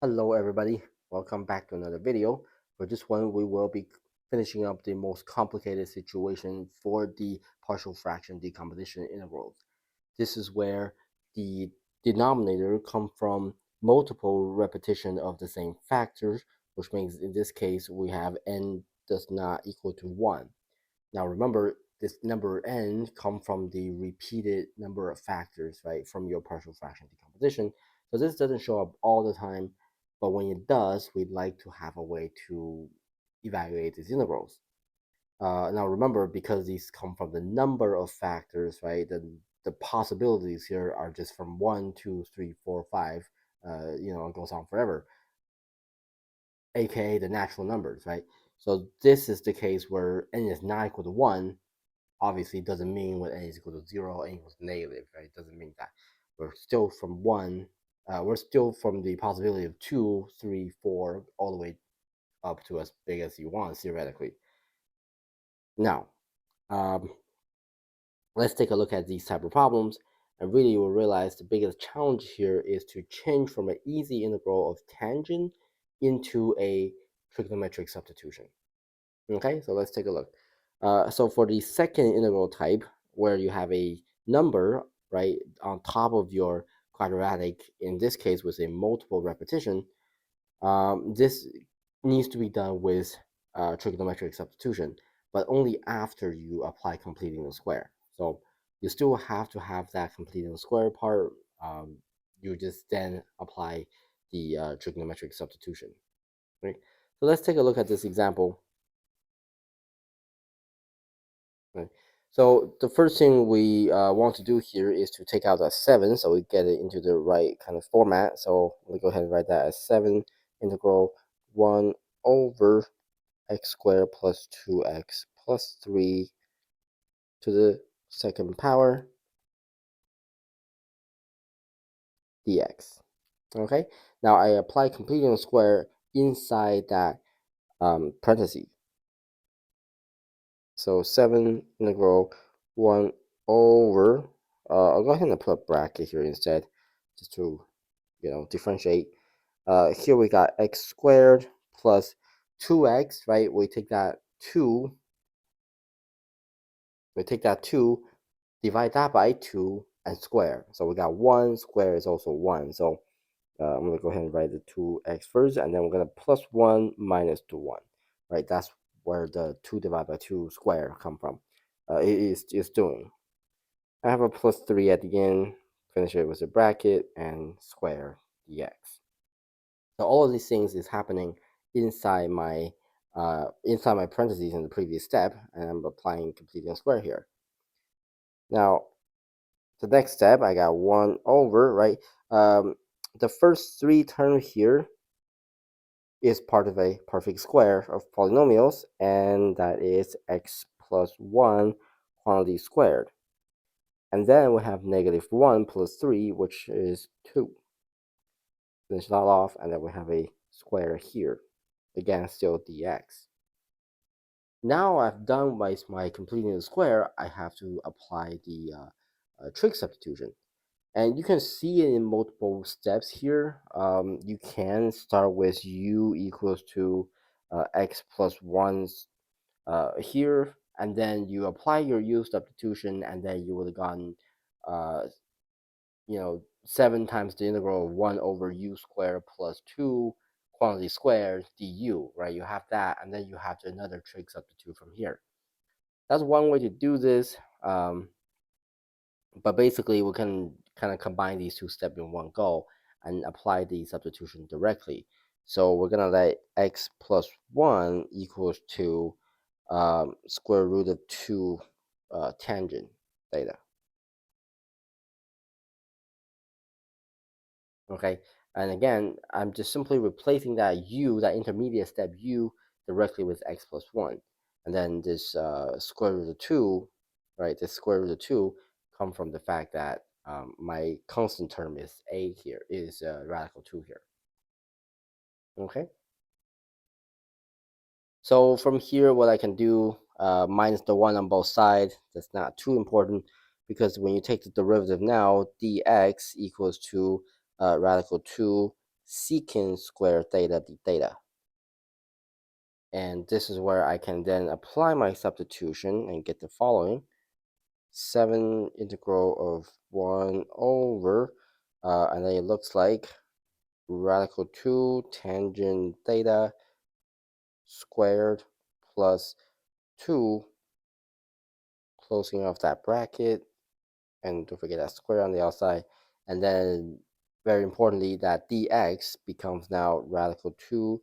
Hello everybody, welcome back to another video. For this one, we will be finishing up the most complicated situation for the partial fraction decomposition integrals. This is where the denominator comes from multiple repetition of the same factors, which means in this case we have n does not equal to 1. Now remember, this number n come from the repeated number of factors, right, from your partial fraction decomposition. So this doesn't show up all the time, but when it does, we'd like to have a way to evaluate these integrals. Now remember, because these come from the number of factors, right, the possibilities here are just from 1, 2, 3, 4, 5, it goes on forever, aka the natural numbers, right? So this is the case where n is not equal to 1, obviously doesn't mean when n is equal to 0, n equals negative, right? It doesn't mean that. We're still from 1, we're still from the possibility of 2, 3, 4, all the way up to as big as you want, theoretically. Now, um, let's take a look at these type of problems, and really you will realize the biggest challenge here is to change from an easy integral of tangent into a trigonometric substitution. Okay, so let's take a look. So for the second integral type, where you have a number, right, on top of your quadratic, in this case with a multiple repetition, this needs to be done with trigonometric substitution, but only after you apply completing the square. So you still have to have that completing the square part. You just then apply the trigonometric substitution. Right? So let's take a look at this example. Right. So the first thing we want to do here is to take out that 7, so we get it into the right kind of format. So we go ahead and write that as 7 integral 1 over x squared plus 2x plus 3 to the second power dx. Okay, now I apply completing the square inside that parenthesis. So 7 integral 1 over, I'll go ahead and put a bracket here instead, just to, differentiate. Here we got x squared plus 2x, right? We take that 2, divide that by 2, and square. So we got 1 square is also 1. So I'm going to go ahead and write the 2x first, and then we're going to plus 1 minus 2, 1. Right? That's where the 2 divided by 2 square come from. It is doing. I have a plus 3 at the end, finish it with a bracket, and square dx. So all of these things is happening inside my parentheses in the previous step, and I'm applying completing a square here. Now, the next step, I got 1 over, right? The first 3 terms here is part of a perfect square of polynomials, and that is x plus 1 quantity squared. And then we have negative 1 plus 3, which is 2. Finish that off, and then we have a square here. Again, still dx. Now I've done my completing the square, I have to apply the trig substitution. And you can see it in multiple steps here. You can start with u equals to x plus 1 here, and then you apply your u substitution, and then you would have gotten, uh, 7 times the integral of 1 over u squared plus 2 quantity squared du, right? You have that, and then you have another trig substitute from here. That's one way to do this. But basically, we can kind of combine these two steps in one go and apply the substitution directly. So we're going to let x plus 1 equals to square root of 2 tangent theta. Okay, and again, I'm just simply replacing that u, that intermediate step u, directly with x plus 1. And then this square root of 2, right, this square root of 2 come from the fact that my constant term is a here, is radical 2 here. Okay, so from here, what I can do, minus the 1 on both sides, that's not too important, because when you take the derivative now, dx equals to radical 2 secant squared theta d theta. And this is where I can then apply my substitution and get the following. 7 integral of 1 over, and then it looks like radical 2 tangent theta squared plus 2, closing off that bracket, and don't forget that square on the outside, and then very importantly that dx becomes now radical 2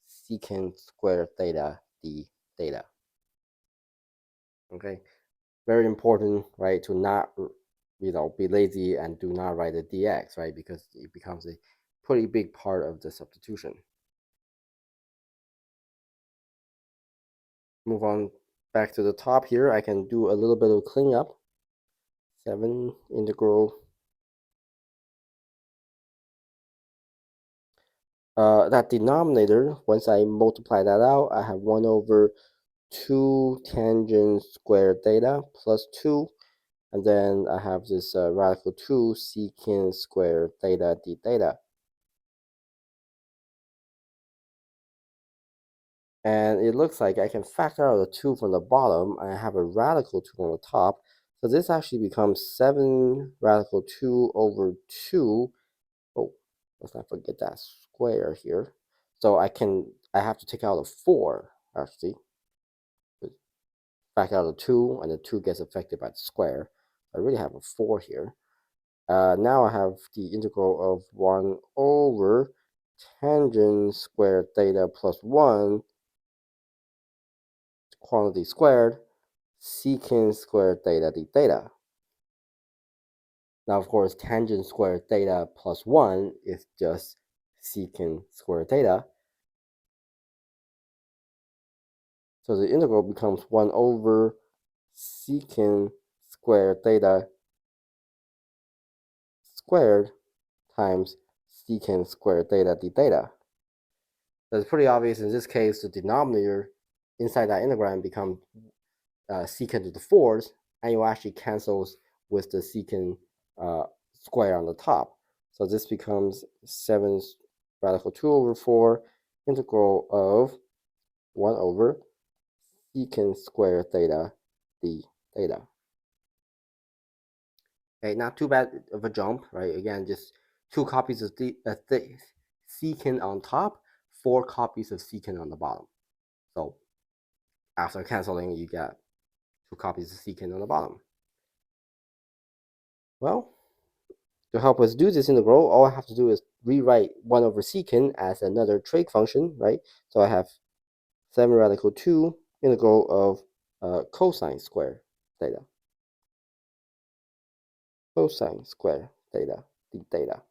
secant squared theta d theta. Okay, very important, right, to not be lazy and do not write the dx, right, because it becomes a pretty big part of the substitution. Move on back to the top here. I can do a little bit of cleanup. 7 integral that denominator, once I multiply that out, I have 1 over 2 tangent squared theta plus 2, and then I have this radical 2 secant squared theta d theta. And it looks like I can factor out the 2 from the bottom. I have a radical 2 on the top. So this actually becomes 7 radical 2 over 2. Oh, let's not forget that square here. So I have to take out a 4, actually. Factor out the 2, and the 2 gets affected by the square. I really have a 4 here. Now I have the integral of 1 over tangent squared theta plus 1 quantity squared secant squared theta d theta. Now, of course, tangent squared theta plus 1 is just secant squared theta. So the integral becomes 1 over secant squared theta squared times secant squared theta d theta. So it's pretty obvious in this case, the denominator inside that integral becomes secant to the 4th, and it actually cancels with the secant square on the top. So this becomes 7 radical 2 over 4 integral of 1 over secant squared theta d theta. Okay, not too bad of a jump, right? Again, just 2 copies of the secant on top, 4 copies of secant on the bottom. So after canceling, you get 2 copies of secant on the bottom. Well, to help us do this integral, all I have to do is rewrite 1 over secant as another trig function, right? So I have 7 radical 2 integral of cosine square theta. Cosine square theta d theta.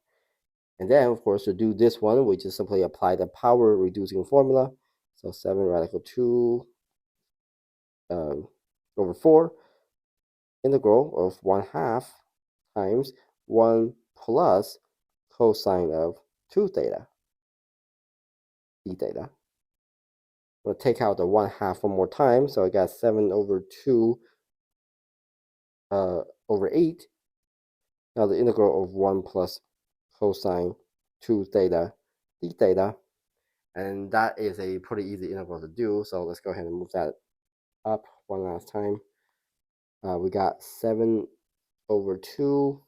And then, of course, to do this one, we just simply apply the power reducing formula. So 7 radical 2 over 4 integral of 1/2 times 1 plus cosine of 2 theta d theta. I'm going to take out the 1/2 one more time. So I got 7 over 2 over 8. Now the integral of 1 plus cosine 2 theta d theta. And that is a pretty easy integral to do. So let's go ahead and move that up one last time. We got 7 over 2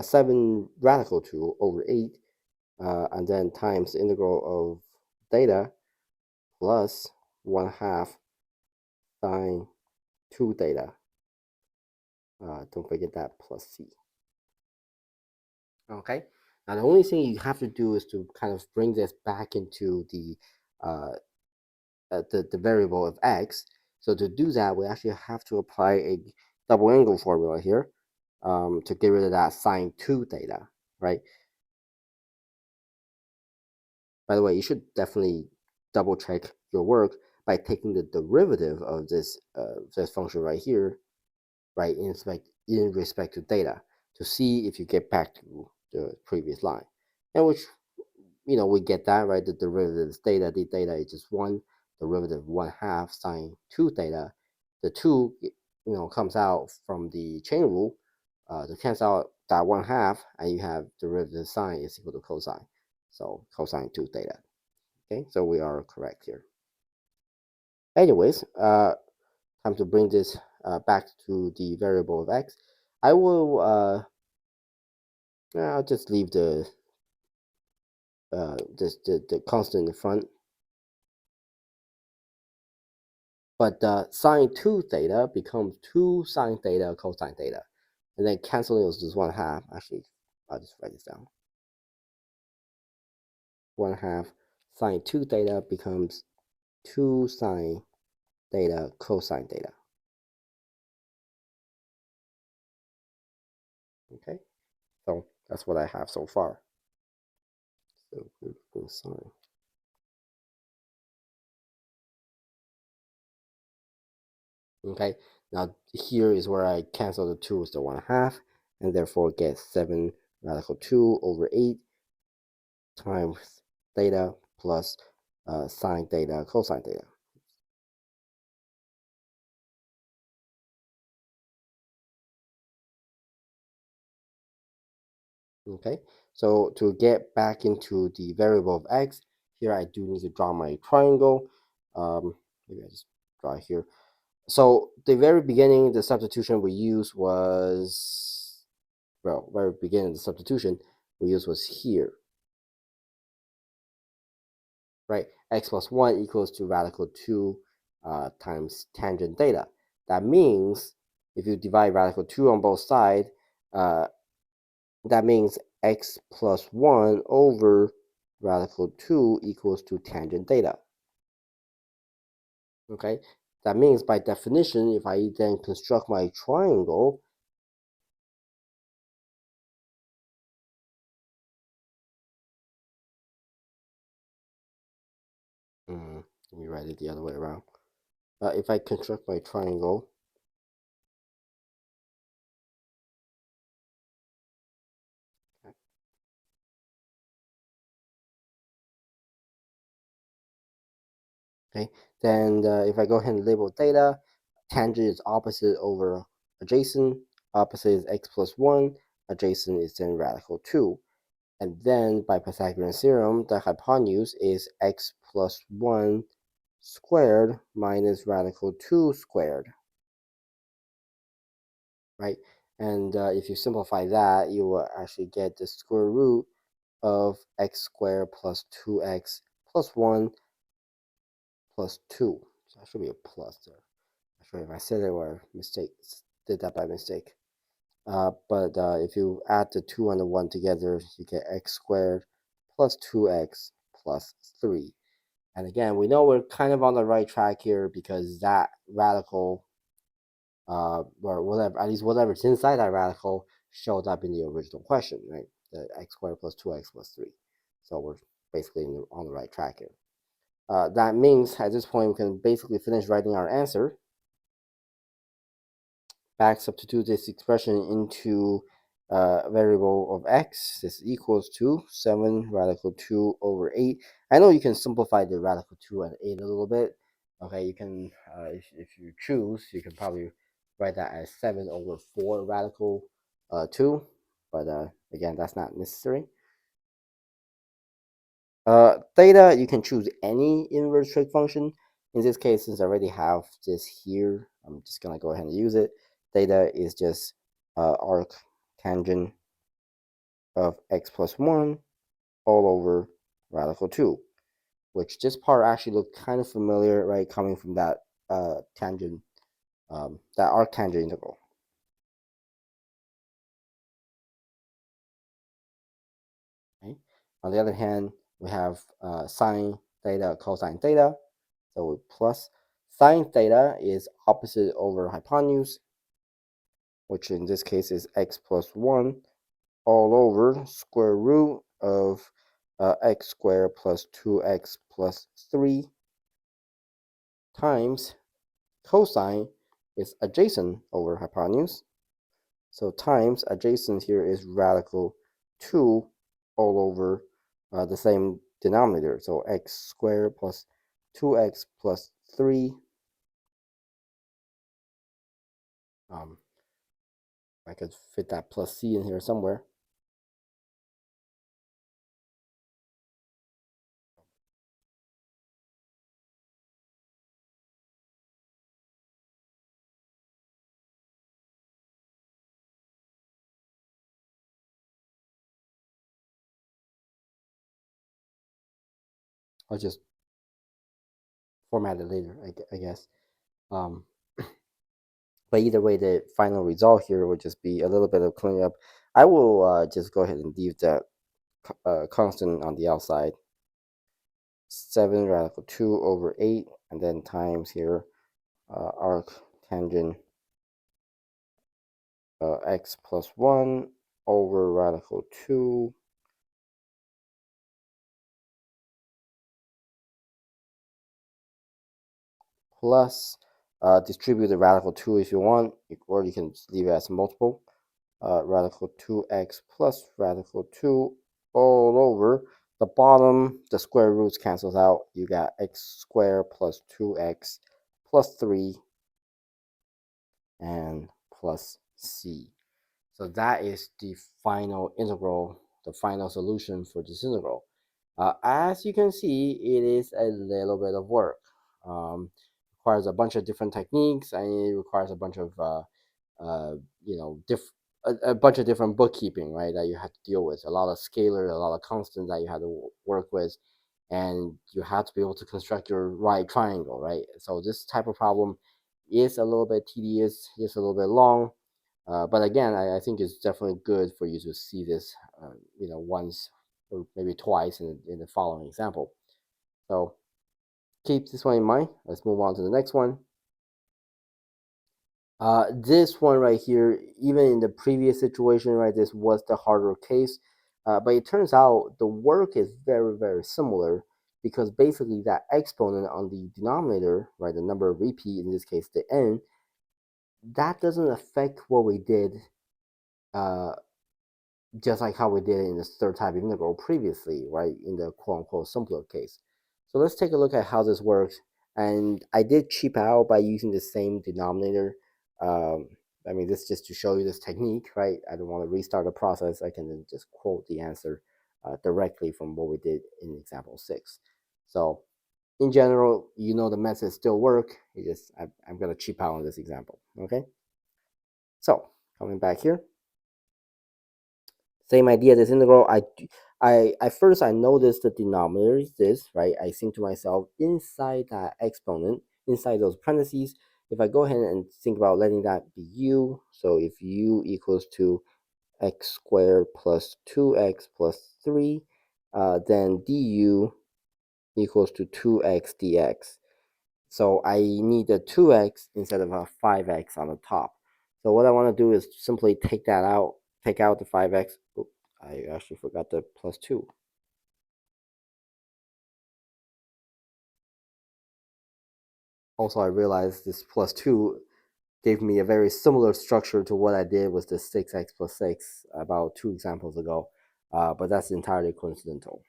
7 radical 2 over 8, and then times the integral of theta plus 1/2 sine 2 theta. Don't forget that plus c. Okay, now the only thing you have to do is to kind of bring this back into the variable of x. So to do that, we actually have to apply a double angle formula here to get rid of that sine 2 theta, right? By the way, you should definitely double check your work by taking the derivative of this function right here, right, in respect to theta, to see if you get back to the previous line. And which, we get that, right? The derivative is theta d theta is just 1, derivative 1/2 sine 2 theta. The 2, comes out from the chain rule, to cancel out that 1/2, and you have derivative sine is equal to cosine. So cosine 2 theta. Okay, so we are correct here. Anyways, time to bring this back to the variable of x. I will I'll just leave the the constant in the front. But sine 2 theta becomes 2 sine theta cosine theta. And then canceling is just 1/2. Actually, I'll just write this down. 1/2 sine 2 theta becomes 2 sine theta cosine theta. Okay, so that's what I have so far. So sine. Okay, now here is where I cancel the 2 with the 1/2, and therefore get 7 radical 2 over 8 times theta plus sine theta cosine theta. Okay, so to get back into the variable of x, here I do need to draw my triangle. Maybe I just draw it here. So the very beginning, the substitution we used was, well, very beginning the substitution we used was here, right? X plus 1 equals to radical 2 times tangent theta. That means if you divide radical 2 on both sides, that means x plus 1 over radical 2 equals to tangent theta. Okay, that means by definition, if I then construct my triangle, let me write it the other way around. If I construct my triangle, okay, then if I go ahead and label theta, tangent is opposite over adjacent, opposite is x plus 1, adjacent is then radical 2. And then by Pythagorean theorem, the hypotenuse is x plus 1 squared minus radical 2 squared, right? And if you simplify that, you will actually get the square root of x squared plus 2x plus 1 plus 2. So that should be a plus there. I'm sure if I said it or did that by mistake. But if you add the 2 and the 1 together, you get x squared plus 2x plus 3. And again, we know we're kind of on the right track here because that radical, or whatever, at least whatever's inside that radical showed up in the original question, right? The x squared plus 2x plus 3. So we're basically on the right track here. That means at this point we can basically finish writing our answer. Back substitute this expression into a variable of x. This equals to 7 radical 2 over 8. I know you can simplify the radical 2 and 8 a little bit. Okay, you can, if you choose, you can probably write that as 7 over 4 radical 2. But again, that's not necessary. Theta, you can choose any inverse trig function. In this case, since I already have this here, I'm just going to go ahead and use it. Theta is just arc tangent of x plus 1 all over radical 2, which this part actually looked kind of familiar, right, coming from that tangent, that arc tangent integral. Okay. On the other hand, we have sine theta cosine theta. So plus sine theta is opposite over hypotenuse, which in this case is x plus 1 all over square root of x squared plus 2x plus 3 times cosine is adjacent over hypotenuse. So times adjacent here is radical 2 all over the same denominator. So x squared plus 2x plus 3 I could fit that plus c in here somewhere. I'll just format it later, I guess. Um, but either way, the final result here would just be a little bit of cleaning up. I will just go ahead and leave that constant on the outside. 7 radical 2 over 8, and then times here arc tangent x plus 1 over radical 2 plus distribute the radical 2 if you want, or you can leave it as multiple. Radical 2x plus radical 2 all over. The bottom, the square roots cancels out. You got x squared plus 2x plus 3 and plus c. So that is the final integral, the final solution for this integral. As you can see, it is a little bit of work. Requires a bunch of different techniques, and it requires a bunch of you know, a bunch of different bookkeeping, right? That you have to deal with. A lot of scalars, a lot of constants that you have to work with, and you have to be able to construct your right triangle, right? So this type of problem is a little bit tedious, is a little bit long, but again, I think it's definitely good for you to see this, you know, once or maybe twice in the following example. So keep this one in mind. Let's move on to the next one. This one right here, even in the previous situation, right, this was the harder case. But it turns out the work is very, very similar because basically that exponent on the denominator, right, the number of repeat, in this case, the n, that doesn't affect what we did uh, just like how we did in the third type integral previously, right, in the quote-unquote simpler case. So let's take a look at how this works. And I did cheap out by using the same denominator. Um, I mean, this just to show you this technique, right? I don't want to restart the process. I can then just quote the answer directly from what we did in example 6. So in general, you know the methods still work. It just I'm going to cheap out on this example, okay? So coming back here. Same idea, this integral, I at first I noticed the denominator is this, right? I think to myself, inside that exponent, inside those parentheses, if I go ahead and think about letting that be u, so if u equals to x squared plus 2x plus 3, then du equals to 2x dx. So I need a 2x instead of a 5x on the top. So what I want to do is simply take that out, take out the 5x. Oops, I actually forgot the plus 2. Also, I realized this plus 2 gave me a very similar structure to what I did with the 6x plus 6 about 2 examples ago. But that's entirely coincidental.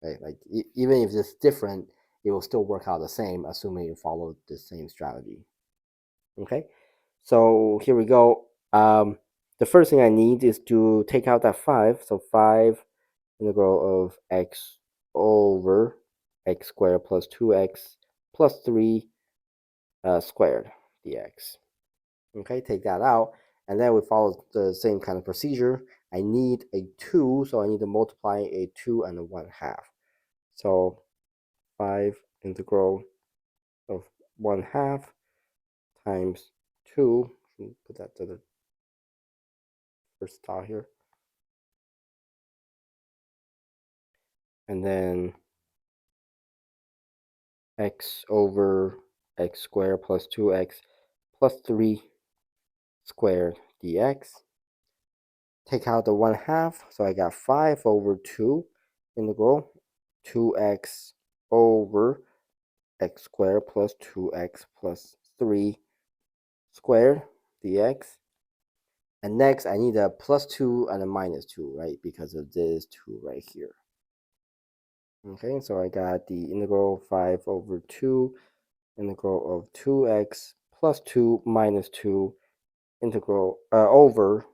Right? Like even if it's different, it will still work out the same, assuming you follow the same strategy. Okay, so here we go. The first thing I need is to take out that 5. So 5 integral of x over x squared plus 2x plus 3 squared dx. Okay, take that out. And then we follow the same kind of procedure. I need a 2, so I need to multiply a 2 and a 1/2. So 5 integral of 1/2 times 2. Put that to the first tile here. And then x over x squared plus 2x plus 3 squared dx. Take out the 1/2, so I got 5 over 2 integral 2x over x squared plus 2x plus 3 squared dx. And next, I need a plus 2 and a minus 2, right? Because of this 2 right here. Okay, so I got the integral 5 over 2 integral of 2x plus 2 minus 2 integral over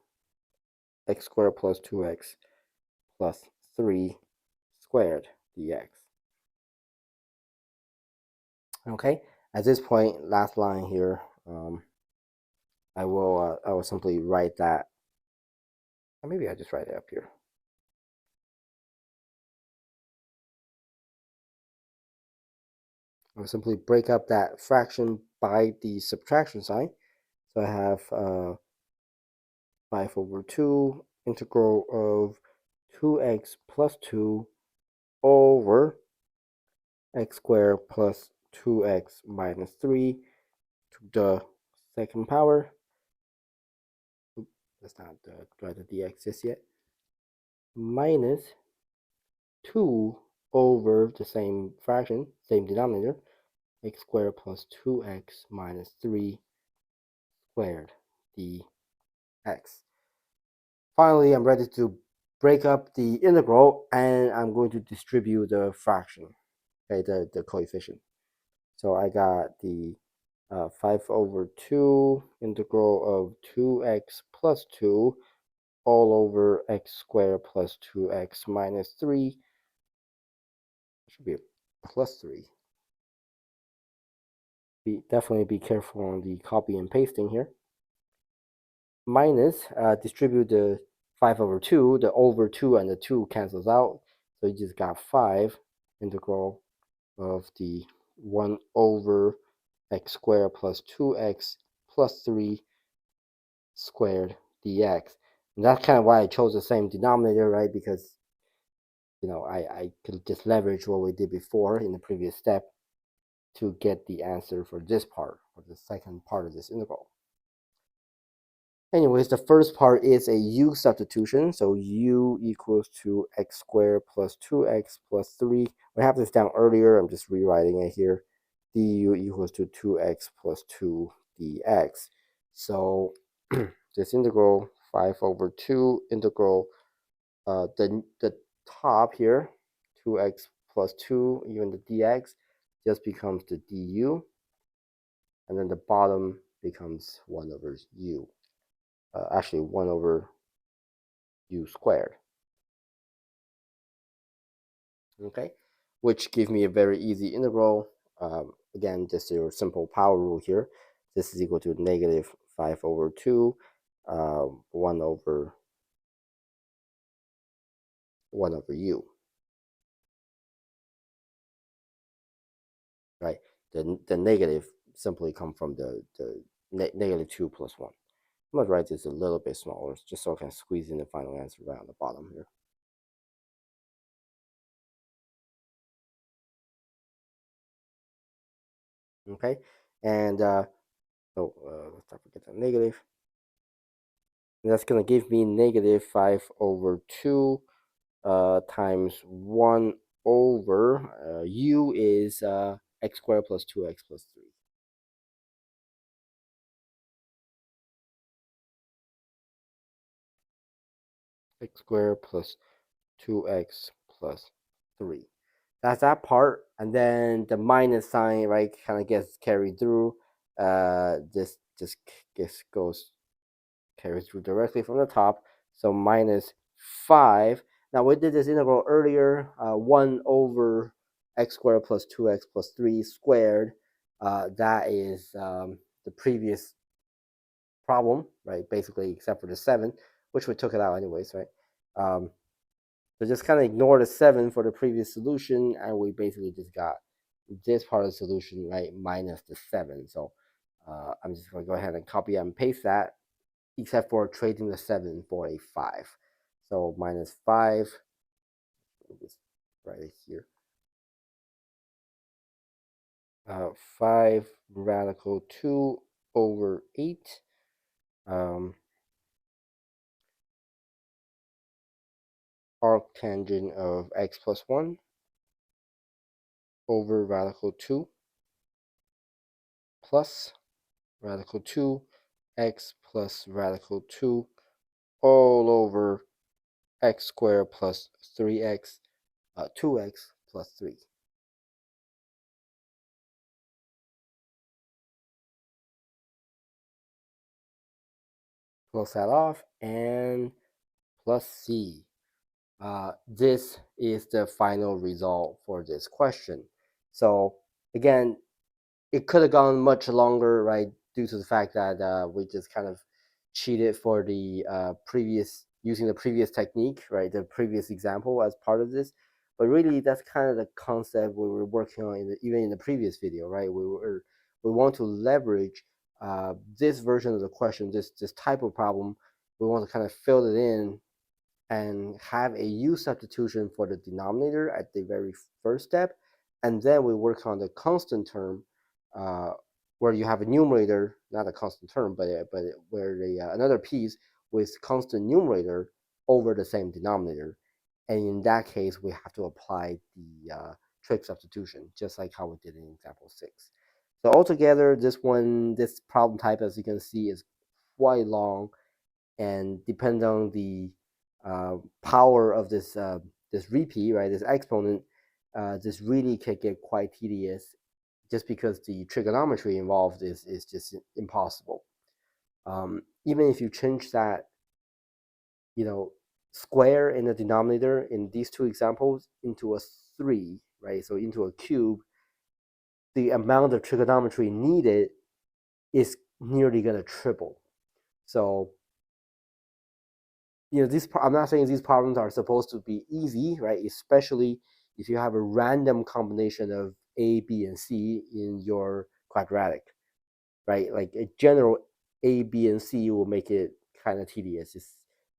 x squared plus 2x plus 3 squared dx. Okay, at this point, last line here, I will simply write that, or maybe I just write it up here. I'll simply break up that fraction by the subtraction sign. So I have 5 over 2 integral of 2x plus 2 over x squared plus 2x minus 3 to the second power. Oops, that's not write the dx just yet. Minus 2 over the same fraction, same denominator, x squared plus 2x minus 3 squared dx. Finally, I'm ready to break up the integral, and I'm going to distribute the fraction, okay, the coefficient. So I got the 5 over 2 integral of 2x plus 2 all over x squared plus 2x minus 3. Should be a plus 3. Definitely be careful on the copy and pasting here. Minus, distribute the 5 over 2. The over 2 and the 2 cancels out. So you just got 5 integral of the 1 over x squared plus 2x plus 3 squared dx. And that's kind of why I chose the same denominator, right? Because, you know, I could just leverage what we did before in the previous step to get the answer for this part, or the second part of this integral. Anyways, the first part is a u substitution. So u equals to x squared plus 2x plus 3. We have this down earlier. I'm just rewriting it here. Du equals to 2x plus 2 dx. So this integral 5 over 2 integral the top here 2x plus 2 even the dx just becomes the du, and then the bottom becomes 1 over u. Actually 1 over u squared. Okay, which gives me a very easy integral. Again, just your simple power rule here. This is equal to negative 5 over 2, 1 over u. Right, the negative simply come from the negative 2 plus 1. I'm going to write this a little bit smaller just so I can squeeze in the final answer right on the bottom here. Okay, and let's not forget the negative. And that's going to give me negative 5 over 2 times 1 over u is x squared plus 2x plus 3. X squared plus 2x plus 3. That's that part, and then the minus sign, right, kind of gets carried through. This just goes carried through directly from the top. So minus 5. Now we did this integral earlier. 1 over x squared plus 2x plus 3 squared. That is the previous problem, right? Basically, except for the 7, which we took it out anyways, right? So just kind of ignore the 7 for the previous solution, and we basically just got this part of the solution, right, minus the 7. So I'm just going to go ahead and copy and paste that, except for trading the 7 for a 5. So minus 5, just write it here. 5 radical 2 over 8. Arctangent of x plus 1 over radical 2 plus radical 2 x plus radical 2 all over x squared plus 3x, 2x plus 3. Close that off, and plus C. This is the final result for this question. So again, it could have gone much longer, right? Due to the fact that we just kind of cheated for the using the previous technique, right? The previous example as part of this. But really, that's kind of the concept we were working on even in the previous video, right? We want to leverage this version of the question, this type of problem. We want to kind of fill it in and have a u substitution for the denominator at the very first step, and then we work on the constant term, uh, where you have a numerator, not a constant term, but where the another piece with constant numerator over the same denominator, and in that case we have to apply the trig substitution, just like how we did in example 6. So altogether, this problem type, as you can see, is quite long, and depending on the power of this repeat, right, this exponent, this really could get quite tedious, just because the trigonometry involved is just impossible. Even if you change that, square in the denominator in these two examples into a 3, right, so into a cube, the amount of trigonometry needed is nearly going to triple. So I'm not saying these problems are supposed to be easy, right? Especially if you have a random combination of A, B, and C in your quadratic, right? Like a general A, B, and C will make it kind of tedious.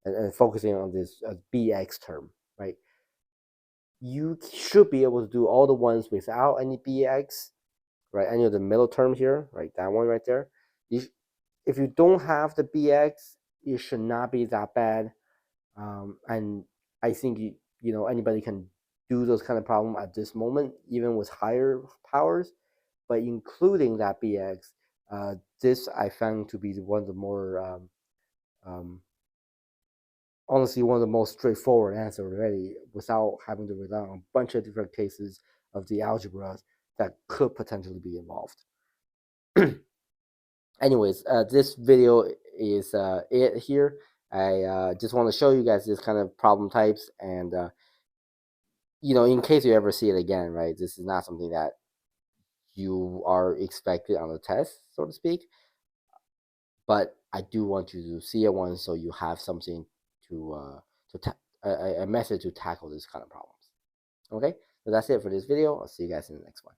And focusing on this BX term, right? You should be able to do all the ones without any BX, right? Any of the middle term here, right? That one right there. If you don't have the BX, it should not be that bad. And I think anybody can do those kind of problem at this moment, even with higher powers. But including that BX, this I found to be one of the more honestly one of the most straightforward answer already, without having to rely on a bunch of different cases of the algebra that could potentially be involved. Anyways, this video is it here. I just want to show you guys this kind of problem types, and in case you ever see it again, right? This is not something that you are expected on the test, so to speak. But I do want you to see it once, so you have something a method to tackle this kind of problems. Okay, so that's it for this video. I'll see you guys in the next one.